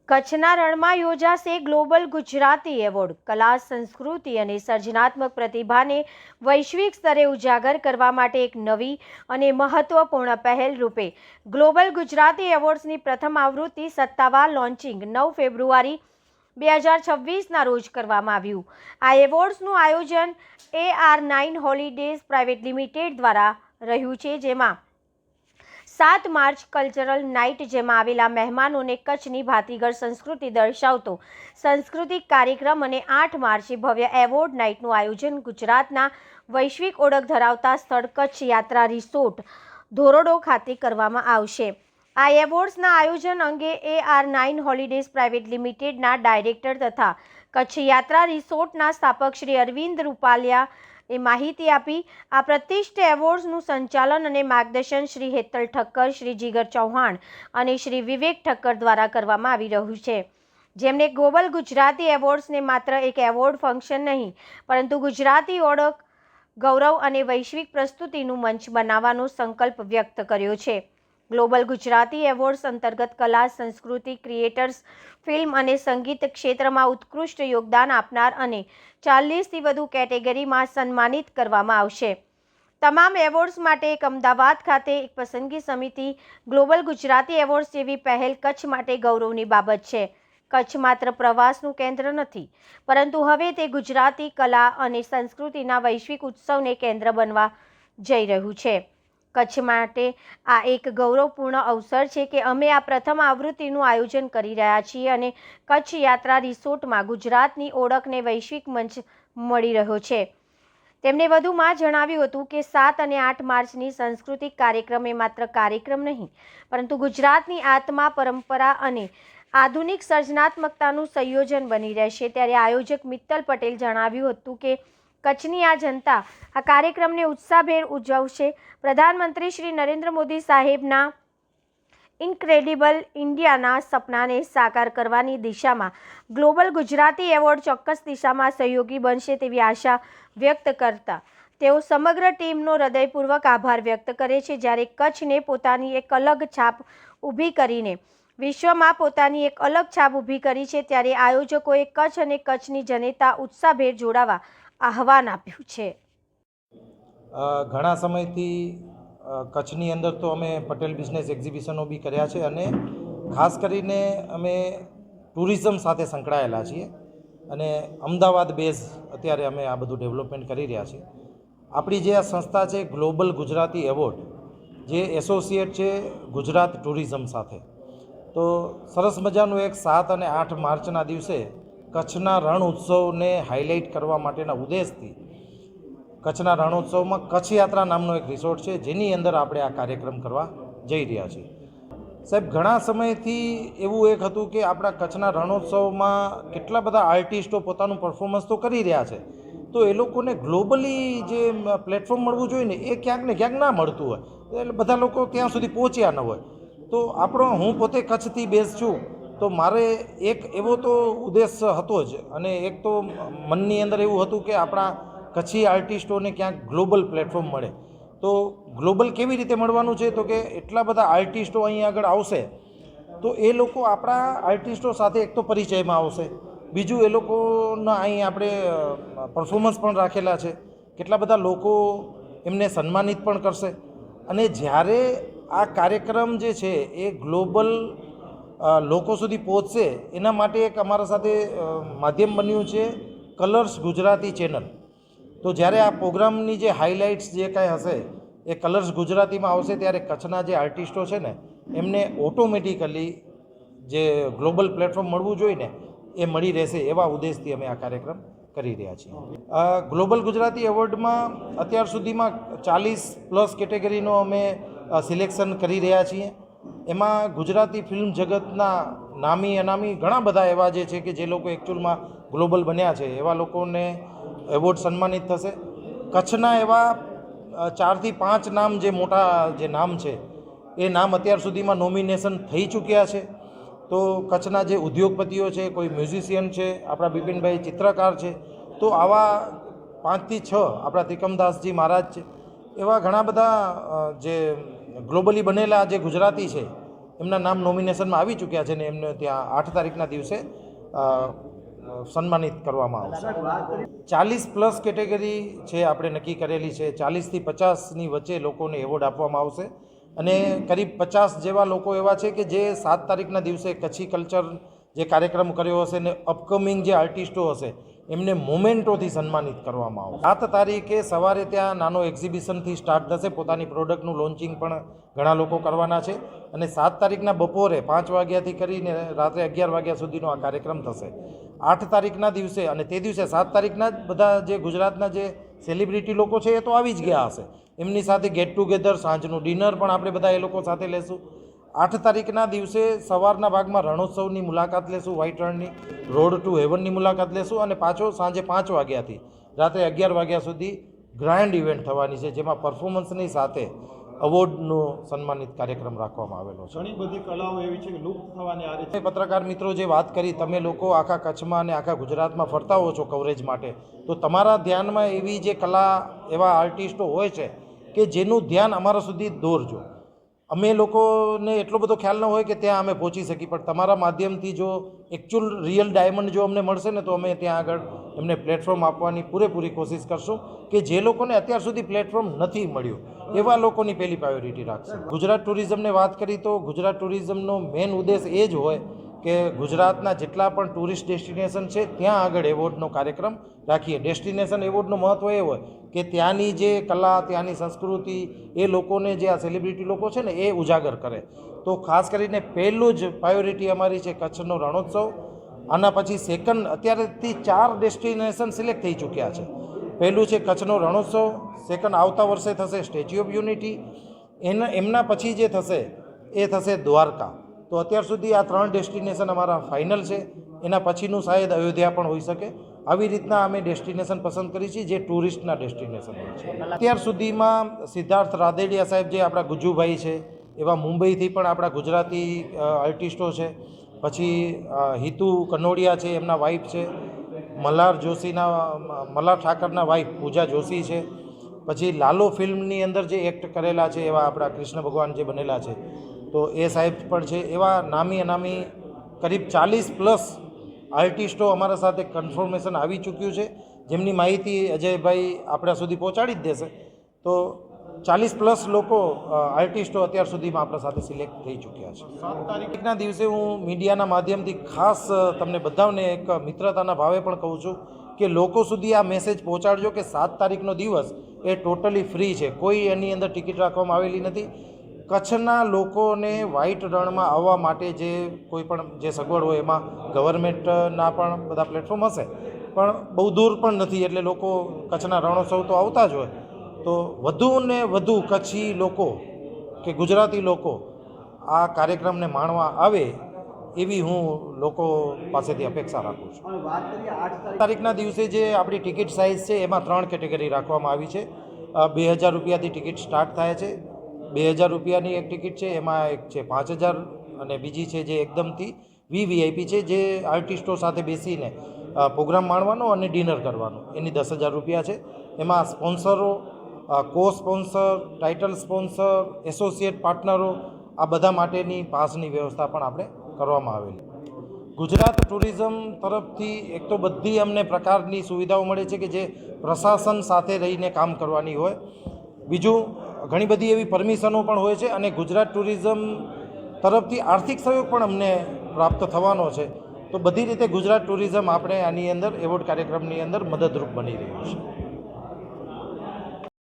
કચ્છના રણમાં યોજાશે ગ્લોબલ ગુજરાતી એવોર્ડ. કલા, સંસ્કૃતિ અને સર્જનાત્મક પ્રતિભાને વૈશ્વિક સ્તરે ઉજાગર કરવા માટે એક નવી અને મહત્વપૂર્ણ પહેલ રૂપે ગ્લોબલ ગુજરાતી એવોર્ડ્સની પ્રથમ આવૃત્તિ સત્તાવાર લોન્ચિંગ 9 ફેબ્રુઆરી 2026ના રોજ કરવામાં આવ્યું. આ એવોર્ડ્સનું આયોજન AR9 હોલિડેઝ પ્રાઇવેટ લિમિટેડ દ્વારા રહ્યું છે, જેમાં 7 માર્ચ કલ્ચરલ નાઇટ, જેમાં આવેલા મહેમાનોને કચ્છની ભાતીગળ સંસ્કૃતિ દર્શાવતો સાંસ્કૃતિક કાર્યક્રમ, અને 8 માર્ચે ભવ્ય એવોર્ડ નાઇટનું આયોજન ગુજરાતના વૈશ્વિક ઓળખ ધરાવતા સ્થળ કચ્છ યાત્રા રિસોર્ટ ધોરડો ખાતે કરવામાં આવશે. આ એવોર્ડ્સના આયોજન અંગે AR9 હોલિડેઝ પ્રાઇવેટ લિમિટેડના ડાયરેક્ટર તથા કચ્છ યાત્રા રિસોર્ટના સ્થાપક શ્રી અરવિંદ રૂપાલિયાએ માહિતી આપી. આ પ્રતિષ્ઠિત એવોર્ડ્સનું સંચાલન અને માર્ગદર્શન શ્રી હેતલ ઠક્કર, શ્રી જીગર ચૌહાણ અને શ્રી વિવેક ઠક્કર દ્વારા કરવામાં આવી રહ્યું છે, જેમણે ગ્લોબલ ગુજરાતી એવોર્ડ્સને માત્ર એક એવોર્ડ ફંક્શન નહીં, પરંતુ ગુજરાતી ઓળખ, ગૌરવ અને વૈશ્વિક પ્રસ્તુતિનું મંચ બનાવવાનો સંકલ્પ વ્યક્ત કર્યો છે. ગ્લોબલ ગુજરાતી એવોર્ડ્સ અંતર્ગત કલા, સંસ્કૃતિ, ક્રિએટર્સ, ફિલ્મ અને સંગીત ક્ષેત્રમાં ઉત્કૃષ્ટ યોગદાન આપનાર અને 40થી વધુ કેટેગરીમાં સન્માનિત કરવામાં આવશે. તમામ એવોર્ડ્સ માટે એક અમદાવાદ ખાતે એક પસંદગી સમિતિ. ગ્લોબલ ગુજરાતી એવોર્ડ્સ જેવી પહેલ કચ્છ માટે ગૌરવની બાબત છે. કચ્છ માત્ર પ્રવાસનું કેન્દ્ર નથી, પરંતુ હવે તે ગુજરાતી કલા અને સંસ્કૃતિના વૈશ્વિક ઉત્સવને કેન્દ્ર બનવા જઈ રહ્યું છે. કચ્છ માટે આ એક ગૌરવપૂર્ણ અવસર છે કે અમે આ પ્રથમ આવૃત્તિનું આયોજન કરી રહ્યા છીએ અને કચ્છ યાત્રા રિસોર્ટમાં ગુજરાતની ઓળખને વૈશ્વિક મંચ મળી રહ્યો છે. તેમણે વધુમાં જણાવ્યું હતું કે 7 અને 8 માર્ચની સાંસ્કૃતિક કાર્યક્રમ એ માત્ર કાર્યક્રમ નહીં, પરંતુ ગુજરાતની આત્મા, પરંપરા અને આધુનિક સર્જનાત્મકતાનું સંયોજન બની રહેશે. ત્યારે આયોજક મિત્તલ પટેલ જણાવ્યું હતું કે કચ્છની આ જનતા આ કાર્યક્રમને ઉત્સાહભેર ઉજવશે. પ્રધાનમંત્રી શ્રી નરેન્દ્ર મોદી સાહેબના ઇન્ક્રેડિબલ ઇન્ડિયાના સપનાને સાકાર કરવાની દિશામાં ગ્લોબલ ગુજરાતી એવોર્ડ ચોક્કસ દિશામાં સહયોગી બનશે તેવી આશા વ્યક્ત કરતા તેઓ સમગ્ર ટીમનો હૃદયપૂર્વક આભાર વ્યક્ત કરે છે. જ્યારે કચ્છને પોતાની એક અલગ છાપ ઊભી કરીને વિશ્વમાં પોતાની એક અલગ છાપ ઊભી કરી છે, ત્યારે આયોજકોએ કચ્છ અને કચ્છની જનતા ઉત્સાહભેર જોડાવા આહવાન આપ્યું છે. ઘણા સમયથી કચ્છની અંદર તો અમે પટેલ બિઝનેસ એક્ઝિબિશનો બી કર્યા છે અને ખાસ કરીને અમે ટુરિઝમ સાથે સંકળાયેલા છીએ અને અમદાવાદ બેઝ અત્યારે અમે આ બધું ડેવલપમેન્ટ કરી રહ્યા છીએ. આપણી જે આ સંસ્થા છે ગ્લોબલ ગુજરાતી એવોર્ડ, જે એસોસિએટ છે ગુજરાત ટુરિઝમ સાથે, તો સરસ મજાનું એક 7 અને 8 માર્ચના દિવસે કચ્છના રણ ઉત્સવને હાઇલાઇટ કરવા માટેના ઉદ્દેશથી કચ્છના રણોત્સવમાં કચ્છ યાત્રા નામનો એક રિસોર્ટ છે, જેની અંદર આપણે આ કાર્યક્રમ કરવા જઈ રહ્યા છીએ. સાહેબ, ઘણા સમયથી એવું એક હતું કે આપણા કચ્છના રણોત્સવમાં કેટલા બધા આર્ટિસ્ટો પોતાનું પરફોર્મન્સ તો કરી રહ્યા છે, તો એ લોકોને ગ્લોબલી જે પ્લેટફોર્મ મળવું જોઈએ ને એ ક્યાંક ને ક્યાંક ના મળતું હોય, એટલે બધા લોકો ત્યાં સુધી પહોંચ્યા ન હોય. તો હું પોતે કચ્છથી બેઝ છું, તો મારે એક એવો તો ઉદ્દેશ હતો જ, અને એક તો મનની અંદર એવું હતું કે આપણા કચ્છી આર્ટિસ્ટોને ક્યાંક ગ્લોબલ પ્લેટફોર્મ મળે. તો ગ્લોબલ કેવી રીતે મળવાનું છે, તો કે એટલા બધા આર્ટિસ્ટો અહીં આગળ આવશે તો એ લોકો આપણા આર્ટિસ્ટો સાથે એક તો પરિચયમાં આવશે, બીજું એ લોકોના અહીં આપણે પરફોર્મન્સ પણ રાખેલા છે, કેટલા બધા લોકો એમને સન્માનિત પણ કરશે. અને જ્યારે આ કાર્યક્રમ જે છે એ ગ્લોબલ લોકો સુધી પહોંચશે, એના માટે એક અમારા સાથે માધ્યમ બન્યું છે કલર્સ ગુજરાતી ચેનલ. તો જ્યારે આ પ્રોગ્રામની જે હાઇલાઇટ્સ જે કાંઈ હશે એ કલર્સ ગુજરાતીમાં આવશે, ત્યારે કચ્છના જે આર્ટિસ્ટો છે ને એમને ઓટોમેટિકલી જે ગ્લોબલ પ્લેટફોર્મ મળવું જોઈએ ને એ મળી રહેશે, એવા ઉદ્દેશથી અમે આ કાર્યક્રમ કરી રહ્યા છીએ. ગ્લોબલ ગુજરાતી એવોર્ડમાં અત્યાર સુધીમાં 40+ કેટેગરીનો અમે સિલેક્શન કરી રહ્યા છીએ. એમાં ગુજરાતી ફિલ્મ જગતના નામી અનામી ઘણા બધા એવા જે છે કે જે લોકો એકચ્યુઅલમાં ગ્લોબલ બન્યા છે, એવા લોકોને એવોર્ડ સન્માનિત થશે. કચ્છના એવા 4 થી 5 નામ, જે મોટા જે નામ છે એ નામ અત્યાર સુધીમાં નોમિનેશન થઈ ચૂક્યા છે. તો કચ્છના જે ઉદ્યોગપતિઓ છે, કોઈ મ્યુઝિશિયન છે, આપણા બિપિનભાઈ ચિત્રકાર છે, તો આવા 5 થી 6 આપણા ત્રિકમદાસજી મહારાજ છે, એવા ઘણા બધા જે ગ્લોબલી બનેલા જે ગુજરાતી છે એમના નામ નોમિનેશનમાં આવી ચૂક્યા છે ને એમને ત્યાં 8 તારીખના દિવસે સન્માનિત કરવામાં આવશે. 40+ કેટેગરી છે આપણે નક્કી કરેલી છે. 40થી 50ની વચ્ચે લોકોને એવોર્ડ આપવામાં આવશે અને કરીબ 50 જેવા લોકો એવા છે કે જે 7 તારીખના દિવસે કચ્છી કલ્ચર જે કાર્યક્રમ કર્યો હશે ને અપકમિંગ જે આર્ટિસ્ટો હશે એમને મોમેન્ટોથી સન્માનિત કરવામાં આવશે. 7 તારીખે સવારે ત્યાં નાનો એક્ઝિબિશનથી સ્ટાર્ટ થશે. પોતાની પ્રોડક્ટનું લોન્ચિંગ પણ ઘણા લોકો કરવાના છે અને 7 તારીખના બપોરે 5 વાગ્યાથી કરીને રાત્રે 11 વાગ્યા સુધીનો આ કાર્યક્રમ થશે. 8 તારીખના દિવસે અને તે દિવસે 7 તારીખના જ બધા જે ગુજરાતના જે સેલિબ્રિટી લોકો છે એ તો આવી જ ગયા હશે. એમની સાથે ગેટ ટુગેધર, સાંજનું ડિનર પણ આપણે બધા એ લોકો સાથે લેશું. 8 તારીખના દિવસે સવારના ભાગમાં રણોત્સવની મુલાકાત લેશું, વ્હાઇટ રણની, રોડ ટુ હેવનની મુલાકાત લેશું અને પાછો સાંજે 5 વાગ્યાથી રાત્રે 11 વાગ્યા સુધી ગ્રાન્ડ ઇવેન્ટ થવાની છે, જેમાં પરફોર્મન્સની સાથે અવોર્ડનો સન્માનિત કાર્યક્રમ રાખવામાં આવેલો છે. ઘણી બધી કલાઓ એવી છે કે લુપ્ત થવાની આ રીતે. પત્રકાર મિત્રો જે વાત કરી, તમે લોકો આખા કચ્છમાં અને આખા ગુજરાતમાં ફરતા હો છો કવરેજ માટે, તો તમારા ધ્યાનમાં એવી જે કલા, એવા આર્ટિસ્ટો હોય છે કે જેનું ધ્યાન અમારા સુધી દોરજો. અમે લોકોને એટલો બધો ખ્યાલ ન હોય કે ત્યાં અમે પહોંચી શકીએ, પણ તમારા માધ્યમથી જો એકચ્યુઅલ રિયલ ડાયમંડ જો અમને મળશે ને તો અમે ત્યાં આગળ એમને પ્લેટફોર્મ આપવાની પૂરેપૂરી કોશિશ કરશું કે જે લોકોને અત્યાર સુધી પ્લેટફોર્મ નથી મળ્યું એવા લોકોની પહેલી પ્રાયોરિટી રાખશે. ગુજરાત ટુરિઝમને વાત કરી તો ગુજરાત ટુરિઝમનો મેઇન ઉદ્દેશ એ જ હોય કે ગુજરાતના જેટલા પણ ટુરિસ્ટ ડેસ્ટિનેશન છે ત્યાં આગળ એવોર્ડનો કાર્યક્રમ રાખીએ. ડેસ્ટિનેશન એવોર્ડનું મહત્ત્વ એ હોય કે ત્યાંની જે કલા, ત્યાંની સંસ્કૃતિ, એ લોકોને જે આ સેલિબ્રિટી લોકો છે ને એ ઉજાગર કરે. તો ખાસ કરીને પહેલું જ પ્રાયોરિટી અમારી છે કચ્છનો રણોત્સવ. આના પછી સેકન્ડ, અત્યારેથી 4 ડેસ્ટિનેશન સિલેક્ટ થઈ ચૂક્યા છે. પહેલું છે કચ્છનો રણોત્સવ, સેકન્ડ આવતા વર્ષે થશે સ્ટેચ્યુ ઓફ યુનિટી, એમના પછી જે થશે એ થશે દ્વારકા. તો અત્યાર સુધી આ 3 ડેસ્ટિનેશન અમારા ફાઇનલ છે. એના પછીનું શાયદ અયોધ્યા પણ હોઈ શકે. આવી રીતના અમે ડેસ્ટિનેશન પસંદ કરી છે જે ટુરિસ્ટના ડેસ્ટિનેશન હોય છે. અત્યાર સુધીમાં સિદ્ધાર્થ રાદેડિયા સાહેબ જે આપણા ગુજ્જુભાઈ છે, એવા મુંબઈથી પણ આપણા ગુજરાતી આર્ટિસ્ટો છે. પછી હિતુ કનોડિયા છે, એમના વાઈફ છે. મલ્હાર ઠાકરના વાઈફ પૂજા જોશી છે. પછી લાલો ફિલ્મની અંદર જે એક્ટ કરેલા છે એવા આપણા કૃષ્ણ ભગવાન જે બનેલા છે, તો એ સાહેબ પણ છે. એવા નામી અનામી કરીબ 40+ આર્ટિસ્ટો અમારા સાથે કન્ફર્મેશન આવી ચૂક્યું છે, જેમની માહિતી અજયભાઈ આપણા સુધી પહોંચાડી જ દેશે. તો 40+ લોકો આર્ટિસ્ટો અત્યાર સુધીમાં આપણા સાથે સિલેક્ટ થઈ ચૂક્યા છે. 7 તારીખના દિવસે હું મીડિયાના માધ્યમથી ખાસ તમને બધાને એક મિત્રતાના ભાવે પણ કહું છું કે લોકો સુધી આ મેસેજ પહોંચાડજો કે 7 તારીખનો દિવસ એ ટોટલી ફ્રી છે. કોઈ એની અંદર ટિકિટ રાખવામાં આવેલી નથી. કચ્છના લોકોને વ્હાઇટ રણમાં આવવા માટે જે કોઈ પણ જે સગવડ હોય એમાં ગવર્મેન્ટના પણ બધા પ્લેટફોર્મ હશે, પણ બહુ દૂર પણ નથી, એટલે લોકો કચ્છના રણોત્સવ તો આવતા જ હોય. તો વધુ ને વધુ કચ્છી લોકો કે ગુજરાતી લોકો આ કાર્યક્રમને માણવા આવે એવી હું લોકો પાસેથી અપેક્ષા રાખું છું. 8 તારીખના દિવસે જે આપણી ટિકિટ સાઇઝ છે એમાં 3 કેટેગરી રાખવામાં આવી છે. 2000 રૂપિયાથી ટિકિટ સ્ટાર્ટ થાય છે. 2000 રૂપિયાની એક ટિકિટ છે, એમાં એક છે 5000 અને બીજી છે જે એકદમથી VVIP છે, જે આર્ટિસ્ટો સાથે બેસીને પ્રોગ્રામ માણવાનો અને ડિનર કરવાનો, એની 10,000 રૂપિયા છે. એમાં સ્પોન્સરો, કો સ્પોન્સર, ટાઇટલ સ્પોન્સર, એસોસિએટ પાર્ટનરો, આ બધા માટેની પાસની વ્યવસ્થા પણ આપણે કરવામાં આવેલી. ગુજરાત ટુરિઝમ તરફથી એક તો બધી અમને પ્રકારની સુવિધાઓ મળે છે કે જે પ્રશાસન સાથે રહીને કામ કરવાની હોય. બીજું, ઘણી બધી એવી પરમિશનો પણ હોય છે અને ગુજરાત ટુરિઝમ તરફથી આર્થિક સહયોગ પણ અમને પ્રાપ્ત થવાનો છે. તો બધી રીતે ગુજરાત ટુરિઝમ આપણે આની અંદર એવોર્ડ કાર્યક્રમની અંદર મદદરૂપ બની રહ્યું છે.